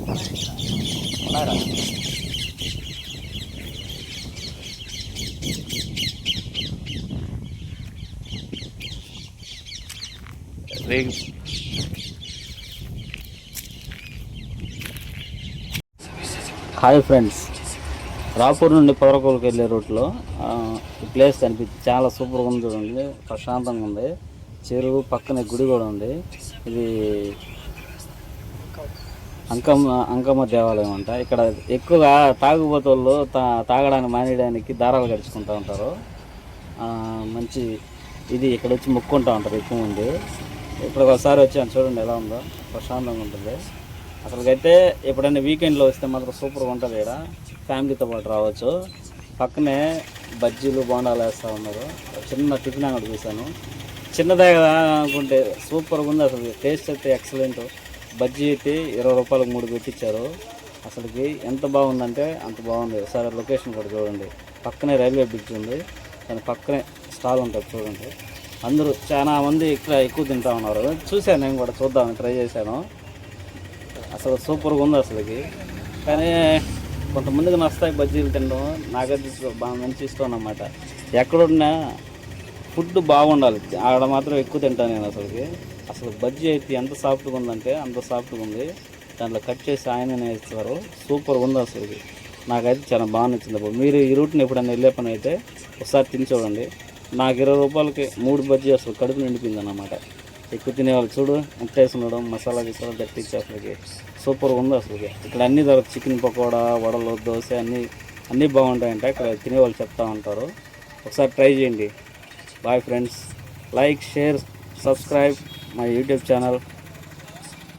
Hi friends, Rapur నుండి పొదరకోలుకి వెళ్ళే రూట్లో ఈ ప్లేస్ కనిపించి చాలా సూపర్గా ఉంది. చూడండి, ప్రశాంతంగా ఉంది. చెరువు పక్కనే గుడి కూడా ఉంది. ఇది అంకమ్మ దేవాలయం అంట. ఇక్కడ ఎక్కువగా తాగుబోతులు తాగడానికి మానేయడానికి దారాలు గడుచుకుంటూ ఉంటారు. మంచి ఇది ఇక్కడ వచ్చి మొక్కుంటూ ఉంటారు ఎక్కువ మంది. ఇప్పుడు ఒకసారి వచ్చాను, చూడండి ఎలా ఉందో, ప్రశాంతంగా ఉంటుంది. అసలుకైతే ఎప్పుడైనా వీకెండ్లో వస్తే మాత్రం సూపర్గా ఉంటుంది. ఇక్కడ ఫ్యామిలీతో పాటు రావచ్చు. పక్కనే బజ్జీలు బోండాలు వేస్తూ ఉన్నారు. చిన్న టిఫిన్ అంగడి చూశాను, చిన్నదే కదా అనుకుంటే సూపర్గా ఉంది. అసలు టేస్ట్ అయితే ఎక్సలెంట్. బజ్జీ అయితే 20 రూపాయలకు 3 పెట్టించారు. అసలుకి ఎంత బాగుందంటే అంత బాగుంది. సరే లొకేషన్ కూడా చూడండి, పక్కనే రైల్వే బ్రిడ్జ్ ఉంది, దాని పక్కనే స్టాల్ ఉంటుంది. చూడండి, అందరూ చాలా మంది ఇక్కడ ఎక్కువ తింటూ ఉన్నారు. చూశాను, నేను కూడా చూద్దామని ట్రై చేశాను. అసలు సూపర్గా ఉంది అసలుకి. కానీ కొంతమందికి నస్తాయి బజ్జీలు తినడం, నాకైతే బాగా మంచి ఇష్టం అన్నమాట. ఎక్కడున్నా ఫుడ్ బాగుండాలి, ఆడ మాత్రం ఎక్కువ తింటాను నేను. అసలు బజ్జీ అయితే ఎంత సాఫ్ట్గా ఉందంటే అంత సాఫ్ట్గా ఉంది. దాంట్లో కట్ చేసి ఆయననే ఇస్తారు. సూపర్గా ఉంది అసలుకి. నాకైతే చాలా బాగా నచ్చింది. మీరు ఈ రూట్ని ఎప్పుడైనా వెళ్ళే పని అయితే ఒకసారి తిని చూడండి. నాకు 20 రూపాయలకి 3 బజ్జీ అసలు కడుపు నిండిపోయింది అన్నమాట. ఎక్కువ తినేవాళ్ళు చూడు, ముట్టేసి ఉండడం, మసాలా గిసాలా దట్టించి అసలుకి సూపర్గా ఉంది. అసలుకి ఇక్కడ అన్నీ దొరకదు. చికెన్ పకోడా, వడలు, దోశ అన్నీ బాగుంటాయంట. ఇక్కడ తినేవాళ్ళు చెప్తా ఉంటారు. ఒకసారి ట్రై చేయండి. Bye friends, like, share, subscribe my YouTube channel.